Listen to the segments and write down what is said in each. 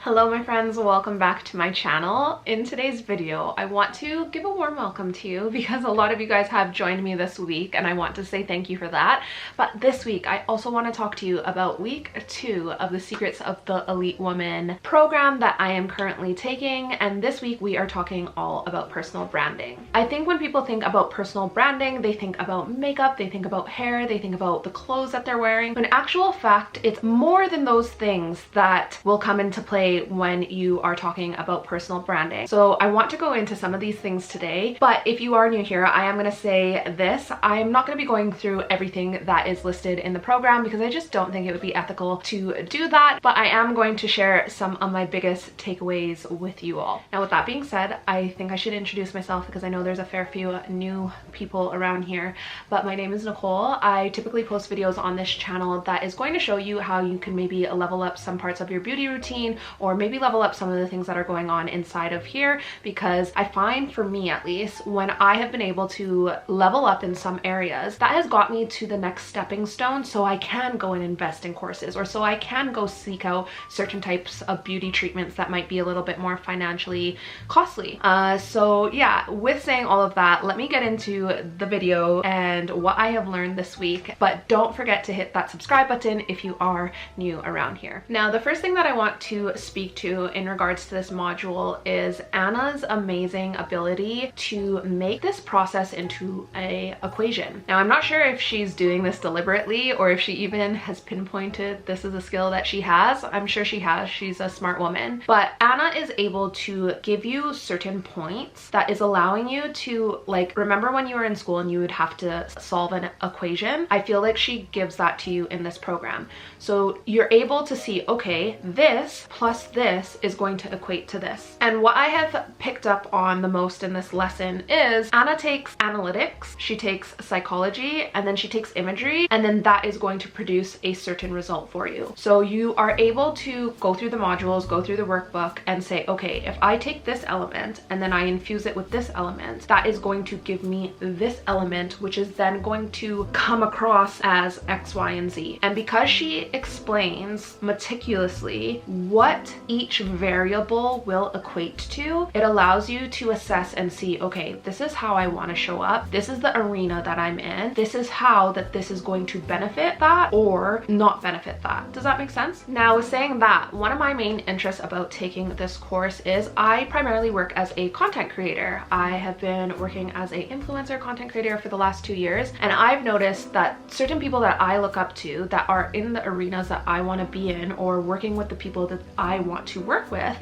Hello my friends, welcome back to my channel. In today's video, I want to give a warm welcome to you because a lot of you guys have joined me this week and I want to say thank you for that. But this week, I also want to talk to you about week 2 of the Secrets of the Elite Woman program that I am currently taking. And this week we are talking all about personal branding. I think when people think about personal branding, they think about makeup, they think about hair, they think about the clothes that they're wearing. But in actual fact, it's more than those things that will come into play when you are talking about personal branding. So I want to go into some of these things today, but if you are new here, I am going to say this. I'm not going to be going through everything that is listed in the program because I just don't think it would be ethical to do that, but I am going to share some of my biggest takeaways with you all. Now with that being said, I think I should introduce myself because I know there's a fair few new people around here, but my name is Nicole. I typically post videos on this channel that is going to show you how you can maybe level up some parts of your beauty routine or maybe level up some of the things that are going on inside of here, because I find, for me at least, when I have been able to level up in some areas, that has got me to the next stepping stone so I can go and invest in courses, or so I can go seek out certain types of beauty treatments that might be a little bit more financially costly. So yeah, with saying all of that, let me get into the video and what I have learned this week, but don't forget to hit that subscribe button if you are new around here. Now, the first thing that I want to speak to in regards to this module is Anna's amazing ability to make this process into an equation. Now, I'm not sure if she's doing this deliberately or if she even has pinpointed this is a skill that she has. I'm sure she has. She's a smart woman. But Anna is able to give you certain points that is allowing you to, like, remember when you were in school and you would have to solve an equation? I feel like she gives that to you in this program. So you're able to see, okay, this plus this is going to equate to this. And what I have picked up on the most in this lesson is Anna takes analytics, she takes psychology, and then she takes imagery, and then that is going to produce a certain result for you. So you are able to go through the modules, go through the workbook, and say, okay, if I take this element and then I infuse it with this element, that is going to give me this element, which is then going to come across as X, Y, and Z. And because she explains meticulously what each variable will equate to, it allows you to assess and see, okay, this is how I want to show up, this is the arena that I'm in, this is how that this is going to benefit that or not benefit that. Does that make sense? Now, with saying that, one of my main interests about taking this course is I primarily work as a content creator. I have been working as an influencer content creator for the last 2 years, and I've noticed that certain people that I look up to that are in the arenas that I want to be in or working with the people that I want to work with,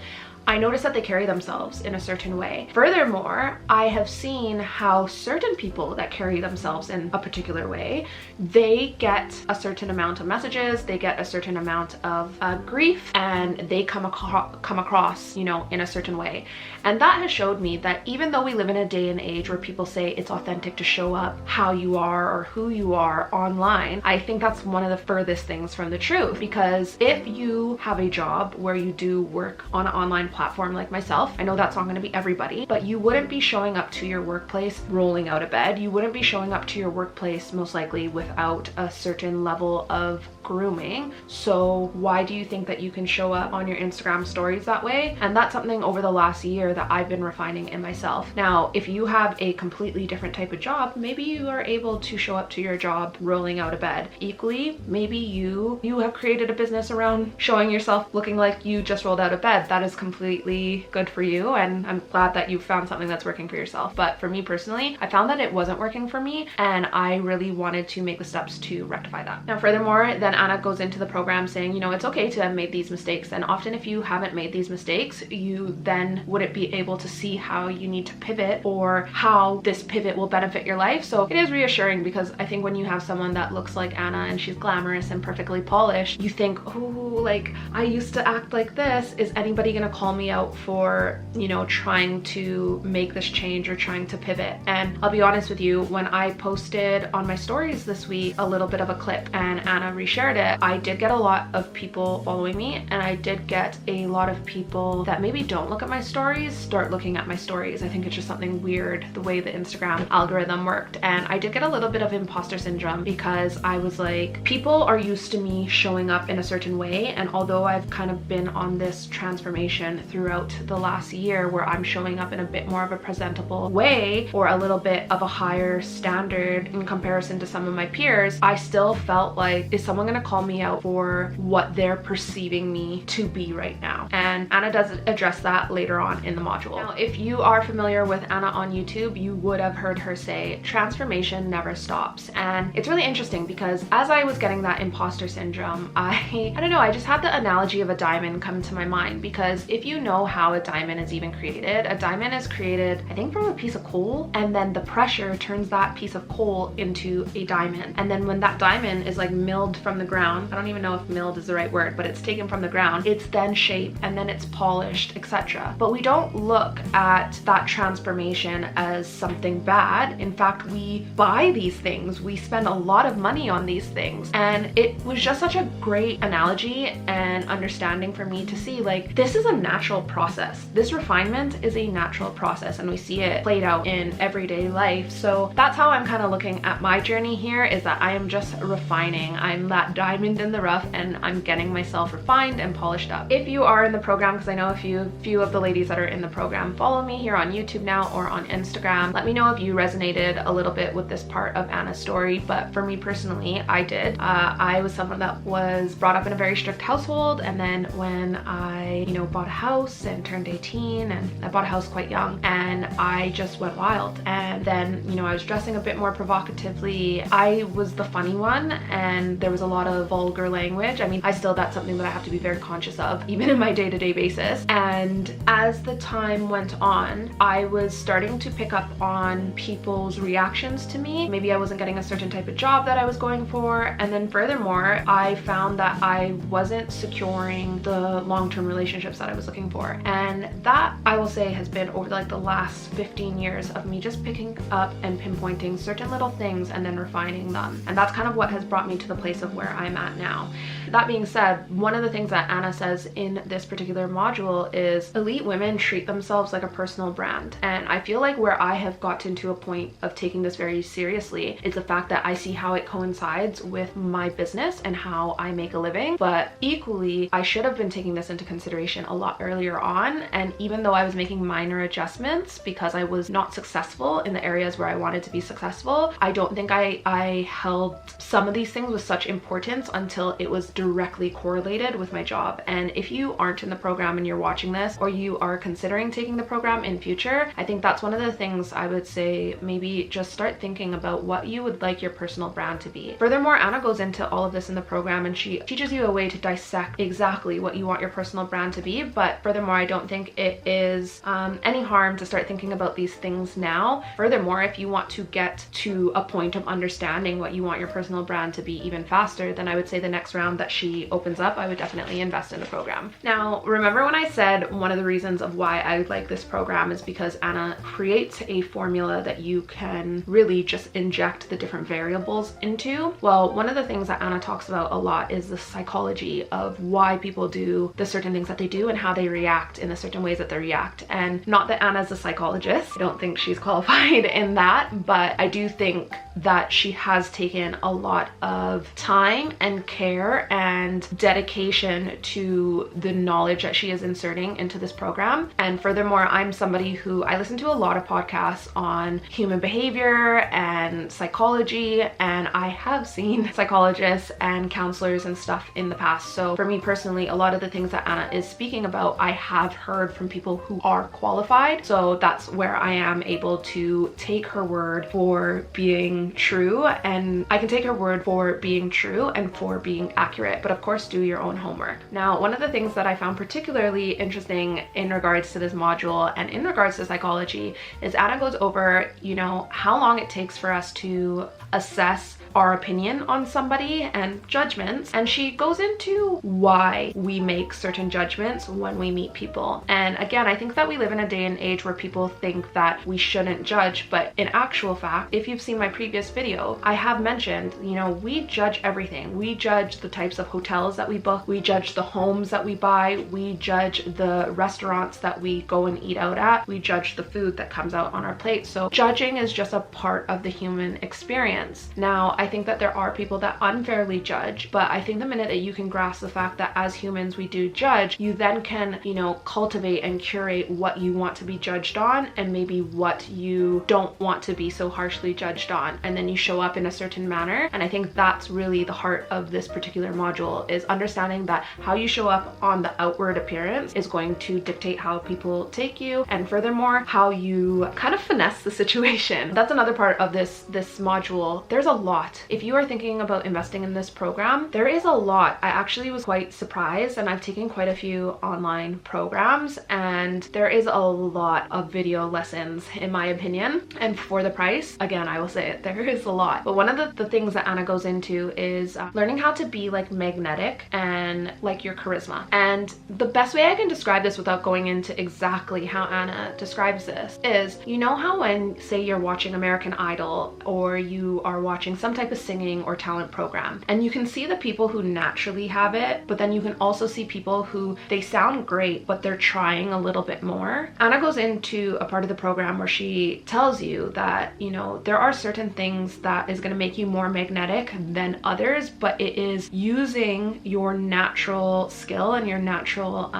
I notice that they carry themselves in a certain way. Furthermore, I have seen how certain people that carry themselves in a particular way, they get a certain amount of messages, they get a certain amount of grief, and they come across, you know, in a certain way. And that has showed me that even though we live in a day and age where people say it's authentic to show up how you are or who you are online, I think that's one of the furthest things from the truth. Because if you have a job where you do work on an online platform like myself, I know that's not going to be everybody, but you wouldn't be showing up to your workplace rolling out of bed. You wouldn't be showing up to your workplace most likely without a certain level of grooming. So why do you think that you can show up on your Instagram stories that way? And that's something over the last year that I've been refining in myself. Now, if you have a completely different type of job, maybe you are able to show up to your job rolling out of bed. Equally, maybe you have created a business around showing yourself looking like you just rolled out of bed. That is completely good for you, and I'm glad that you found something that's working for yourself. But for me personally, I found that it wasn't working for me, and I really wanted to make the steps to rectify that. Now, furthermore, then Anna goes into the program saying, you know, it's okay to have made these mistakes, and often if you haven't made these mistakes, you then wouldn't be able to see how you need to pivot or how this pivot will benefit your life. So it is reassuring, because I think when you have someone that looks like Anna and she's glamorous and perfectly polished, you think, oh, like, I used to act like this. Is anybody gonna call call me out for, you know, trying to make this change or trying to pivot. And I'll be honest with you, when I posted on my stories this week a little bit of a clip and Anna reshared it, I did get a lot of people following me, and I did get a lot of people that maybe don't look at my stories start looking at my stories. I think it's just something weird the way the Instagram algorithm worked, and I did get a little bit of imposter syndrome because I was like, people are used to me showing up in a certain way, and although I've kind of been on this transformation throughout the last year where I'm showing up in a bit more of a presentable way or a little bit of a higher standard in comparison to some of my peers, I still felt like, is someone gonna call me out for what they're perceiving me to be right now? And Anna does address that later on in the module. Now, if you are familiar with Anna on YouTube, you would have heard her say, transformation never stops. And it's really interesting because as I was getting that imposter syndrome, I don't know, I just had the analogy of a diamond come to my mind, because if you know how a diamond is even created, a diamond is created, I think, from a piece of coal, and then the pressure turns that piece of coal into a diamond. And then when that diamond is like milled from the ground, I don't even know if milled is the right word, but it's taken from the ground, it's then shaped and then it's polished, etc. But we don't look at that transformation as something bad. In fact, we buy these things, we spend a lot of money on these things, and it was just such a great analogy and understanding for me to see, like, this is a natural process. This refinement is a natural process, and we see it played out in everyday life. So that's how I'm kind of looking at my journey here, is that I am just refining. I'm that diamond in the rough, and I'm getting myself refined and polished up. If you are in the program, because I know a few of the ladies that are in the program follow me here on YouTube now or on Instagram, let me know if you resonated a little bit with this part of Anna's story. But for me personally, I did. I was someone that was brought up in a very strict household, and then when I, you know, bought a house and turned 18, and I bought a house quite young, and I just went wild. And then, you know, I was dressing a bit more provocatively. I was the funny one, and there was a lot of vulgar language. I mean, that's something that I have to be very conscious of, even in my day-to-day basis. And as the time went on, I was starting to pick up on people's reactions to me. Maybe I wasn't getting a certain type of job that I was going for. And then furthermore, I found that I wasn't securing the long-term relationships that I was looking for. And that, I will say, has been over like the last 15 years of me just picking up and pinpointing certain little things and then refining them. And that's kind of what has brought me to the place of where I'm at now. That being said, one of the things that Anna says in this particular module is elite women treat themselves like a personal brand. And I feel like where I have gotten to a point of taking this very seriously is the fact that I see how it coincides with my business and how I make a living. But equally, I should have been taking this into consideration a lot earlier on. And even though I was making minor adjustments because I was not successful in the areas where I wanted to be successful, I don't think I held some of these things with such importance until it was directly correlated with my job. And if you aren't in the program and you're watching this, or you are considering taking the program in future, I think that's one of the things I would say, maybe just start thinking about what you would like your personal brand to be. Furthermore, Anna goes into all of this in the program, and she teaches you a way to dissect exactly what you want your personal brand to be. But furthermore, I don't think it is any harm to start thinking about these things now. Furthermore, if you want to get to a point of understanding what you want your personal brand to be even faster, then I would say the next round that she opens up, I would definitely invest in the program. Now, remember when I said one of the reasons of why I like this program is because Anna creates a formula that you can really just inject the different variables into? Well, one of the things that Anna talks about a lot is the psychology of why people do the certain things that they do and how they react in the certain ways that they react. And not that Anna's a psychologist, I don't think she's qualified in that, but I do think that she has taken a lot of time and care and dedication to the knowledge that she is inserting into this program. And furthermore, I'm somebody who, I listen to a lot of podcasts on human behavior and psychology, and I have seen psychologists and counselors and stuff in the past. So for me personally, a lot of the things that Anna is speaking about, I have heard from people who are qualified. So that's where I am able to take her word for being true, and I can take her word for being true and for being accurate, but of course do your own homework. Now, one of the things that I found particularly interesting in regards to this module and in regards to psychology is Anna goes over, you know, how long it takes for us to assess our opinion on somebody and judgments, and she goes into why we make certain judgments when we meet people. And again, I think that we live in a day and age where people think that we shouldn't judge, but in actual fact, if you've seen my previous video, I have mentioned, you know, we judge everything. We judge the types of hotels that we book, we judge the homes that we buy, we judge the restaurants that we go and eat out at, we judge the food that comes out on our plate. So judging is just a part of the human experience. Now, I think that there are people that unfairly judge, but I think the minute that you can grasp the fact that as humans we do judge, you then can, you know, cultivate and curate what you want to be judged on and maybe what you don't want to be so harshly judged on, and then you show up in a certain manner. And I think that's really the heart of this particular module, is understanding that how you show up on the outward appearance is going to dictate how people take you, and furthermore how you kind of finesse the situation. That's another part of this module. There's a lot. If you are thinking about investing in this program, there is a lot. I actually was quite surprised, and I've taken quite a few online programs, and there is a lot of video lessons in my opinion, and for the price, again, I will say it, there is a lot. But one of the things that Anna goes into is learning how to be like magnetic and like your charisma. And the best way I can describe this without going into exactly how Anna describes this is, you know how when, say, you're watching American Idol or you are watching some type of singing or talent program, and you can see the people who naturally have it, but then you can also see people who, they sound great, but they're trying a little bit more. Anna goes into a part of the program where she tells you that, you know, there are certain things that is going to make you more magnetic than others, but it is using your natural skill and your natural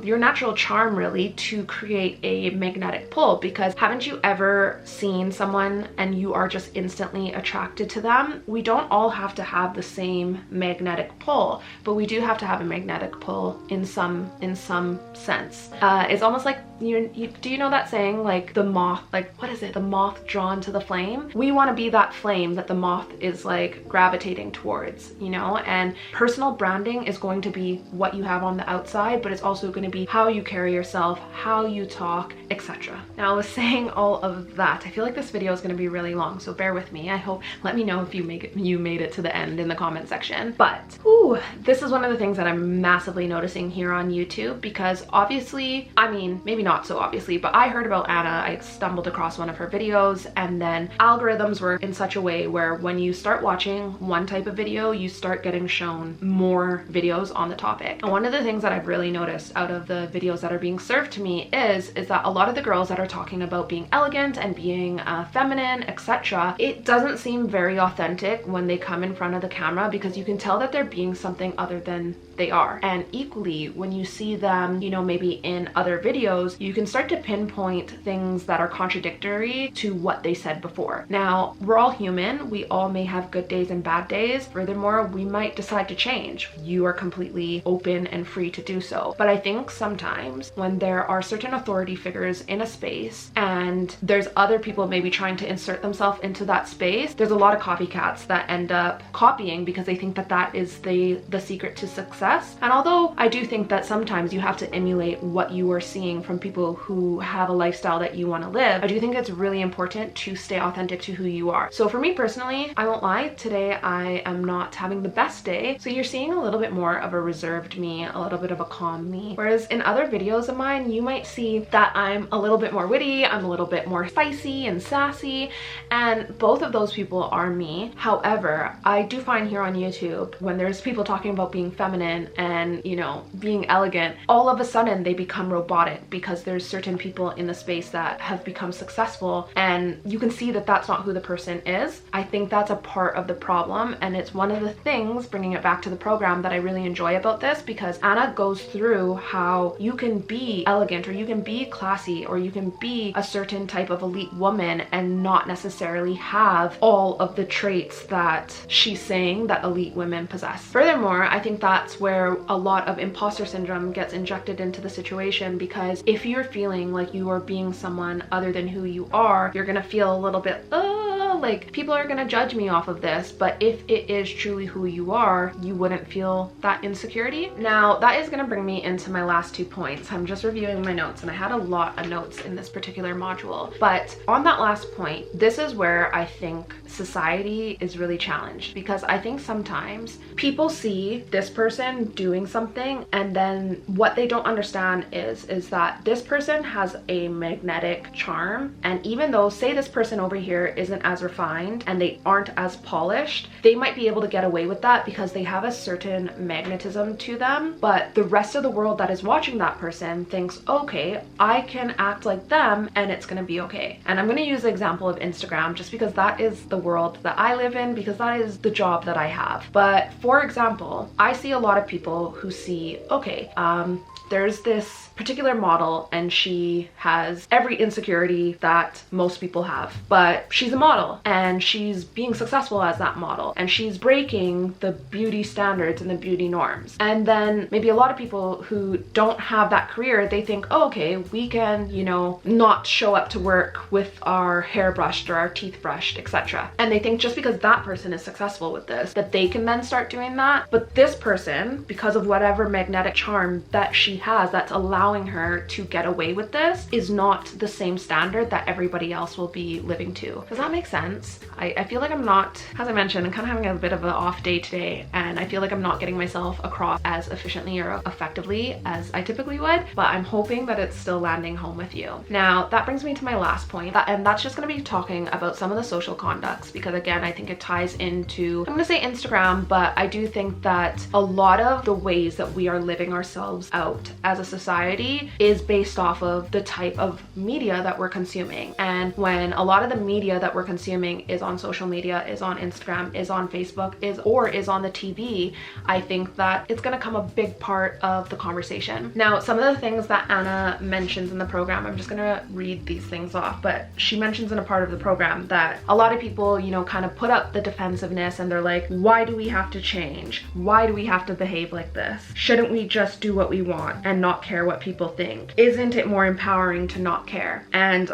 your natural charm really to create a magnetic pull. Because haven't you ever seen someone and you are just instantly attracted to them? We don't all have to have the same magnetic pull, but we do have to have a magnetic pull in some sense. It's almost like do you know that saying, like the moth, like what is it, the moth drawn to the flame? We want to be that flame that the moth is like gravitating towards, you know. And personal branding is going to be what you have on the outside, but it's also going to be how you carry yourself, how you talk, etc. Now, I was saying all of that, I feel like this video is going to be really long, so bear with me. I hope, let me know if you made it to the end in the comment section. But this is one of the things that I'm massively noticing here on YouTube, because obviously, I mean, maybe not so obviously, but I heard about Anna, I stumbled across one of her videos, and then algorithms work in such a way where when you start watching one type of video, you start getting shown more videos on the topic. And one of the things that I've really noticed out of the videos that are being served to me is that a lot of the girls that are talking about being elegant and being feminine, etc., it doesn't seem very authentic when they come in front of the camera, because you can tell that they're being something other than they are. And equally, when you see them, you know, maybe in other videos, you can start to pinpoint things that are contradictory to what they said before. Now, we're all human. We all may have good days and bad days. Furthermore, we might decide to change. You are completely open and free to do so. But I think sometimes when there are certain authority figures in a space and there's other people maybe trying to insert themselves into that space, there's a lot of copycats that end up copying because they think that that is the secret to success. And although I do think that sometimes you have to emulate what you are seeing from people who have a lifestyle that you want to live, I do think it's really important to stay authentic to who you are. So for me personally, I won't lie, today I am not having the best day. So you're seeing a little bit more of a reserved me, a little bit of a calm me. Whereas in other videos of mine, you might see that I'm a little bit more witty, I'm a little bit more spicy and sassy, and both of those people are me. However, I do find here on YouTube, when there's people talking about being feminine and, you know, being elegant, all of a sudden they become robotic because there's certain people in the space that have become successful and you can see that that's not who the person is. I think that's a part of the problem, and it's one of the things, bringing it back to the program, that I really enjoy about this, because Anna goes through how you can be elegant or you can be classy or you can be a certain type of elite woman and not necessarily have all of the traits that she's saying that elite women possess. Furthermore, I think that's where a lot of imposter syndrome gets injected into the situation, because if you're feeling like you are being someone other than who you are, you're gonna feel a little bit oh, like people are gonna judge me off of this, but if it is truly who you are, you wouldn't feel that insecurity. Now that is gonna bring me into my last 2 points. I'm just reviewing my notes and I had a lot of notes in this particular module, but on that last point, this is where I think society is really challenged, because I think sometimes people see this person doing something and then what they don't understand is that this person has a magnetic charm, and even though, say, this person over here isn't as refined and they aren't as polished, they might be able to get away with that because they have a certain magnetism to them, but the rest of the world that is watching that person thinks, okay, I can act like them and it's gonna be okay. And I'm gonna use the example of Instagram just because that is the world that I live in, because that is the job that I have. But for example, I see a lot of people who see, okay, there's this particular model and she has every insecurity that most people have, but she's a model and she's being successful as that model and she's breaking the beauty standards and the beauty norms. And then maybe a lot of people who don't have that career, they think, oh, okay, we can, you know, not show up to work with our hair brushed or our teeth brushed, etc. And they think just because that person is successful with this, that they can then start doing that. But this person, because of whatever magnetic charm that she has that's allowing her to get away with this, is not the same standard that everybody else will be living to. Does that make sense? I feel like I'm not, as I mentioned, I'm kind of having a bit of an off day today, and I feel like I'm not getting myself across as efficiently or effectively as I typically would, but I'm hoping that it's still landing home with you. Now, that brings me to my last point, and that's just going to be talking about some of the social conducts, because again, I think it ties into, I'm going to say Instagram, but I do think that a lot of the ways that we are living ourselves out as a society is based off of the type of media that we're consuming. And when a lot of the media that we're consuming is on social media, is on Instagram, is on Facebook, is on the TV, I think that it's going to become a big part of the conversation. Now, some of the things that Anna mentions in the program, I'm just going to read these things off, but she mentions in a part of the program that a lot of people, you know, kind of put up the defensiveness and they're like, why do we have to change? Why do we have to behave like this? Shouldn't we just do what we want and not care what people think? Isn't it more empowering to not care? And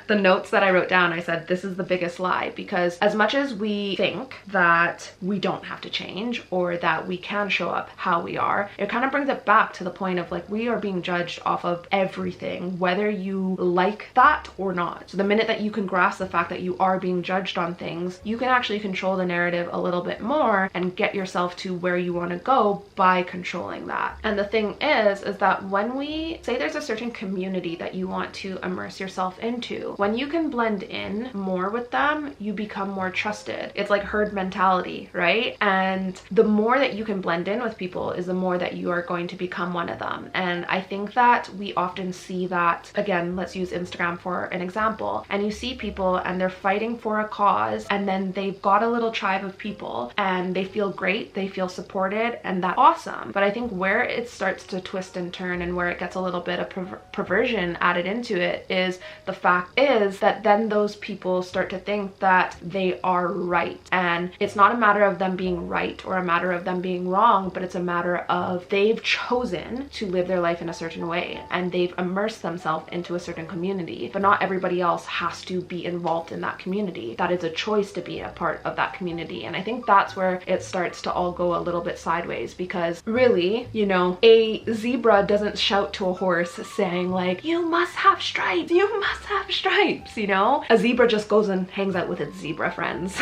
the notes that I wrote down, I said, this is the biggest lie, because as much as we think that we don't have to change or that we can show up how we are, it kind of brings it back to the point of like, we are being judged off of everything, whether you like that or not. So the minute that you can grasp the fact that you are being judged on things, you can actually control the narrative a little bit more and get yourself to where you want to go by controlling that. And the thing is that when we say there's a certain community that you want to immerse yourself into, when you can blend in more with them, you become more trusted. It's like herd mentality, right? And the more that you can blend in with people is the more that you are going to become one of them. And I think that we often see that, again, let's use Instagram for an example, and you see people and they're fighting for a cause, and then they've got a little tribe of people and they feel great, they feel supported, and that's awesome. But I think where it starts to twist and turn and where it gets a little bit of perversion added into it is the fact is that then those people start to think that they are right. And it's not a matter of them being right or a matter of them being wrong, but it's a matter of they've chosen to live their life in a certain way and they've immersed themselves into a certain community, but not everybody else has to be involved in that community. That is a choice to be a part of that community. And I think that's where it starts to all go a little bit sideways, because really, you know, a zebra doesn't shout to a horse saying like, you must have stripes, you must have stripes, you know? A zebra just goes and hangs out with its zebra friends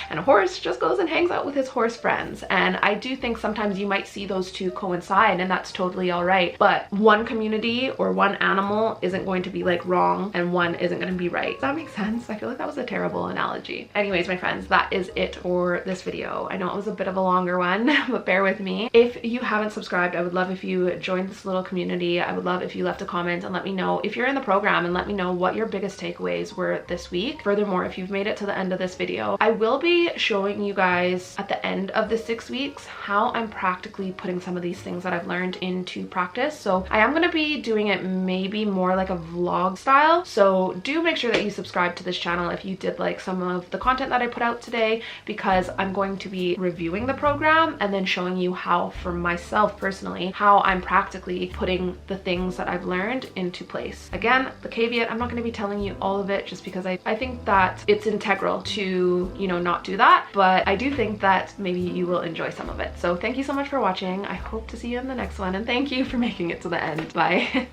and a horse just goes and hangs out with his horse friends. And I do think sometimes you might see those two coincide, and that's totally all right, but one community or one animal isn't going to be like wrong and one isn't going to be right. Does that make sense? I feel like that was a terrible analogy. Anyways, my friends, that is it for this video. I know it was a bit of a longer one, but bear with me. If you haven't subscribed, I would love if you joined this little community. I would love if you left a comment and let me know if you're in the program, and let me know what your biggest takeaways were this week. Furthermore, if you've made it to the end of this video, I will be showing you guys at the end of the 6 weeks how I'm practically putting some of these things that I've learned into practice. So I am going to be doing it maybe more like a vlog style. So do make sure that you subscribe to this channel if you did like some of the content that I put out today, because I'm going to be reviewing the program and then showing you how, for myself personally, how I'm practically basically putting the things that I've learned into place. Again, the caveat, I'm not going to be telling you all of it just because I think that it's integral to, you know, not do that, but I do think that maybe you will enjoy some of it. So thank you so much for watching. I hope to see you in the next one, and thank you for making it to the end. Bye.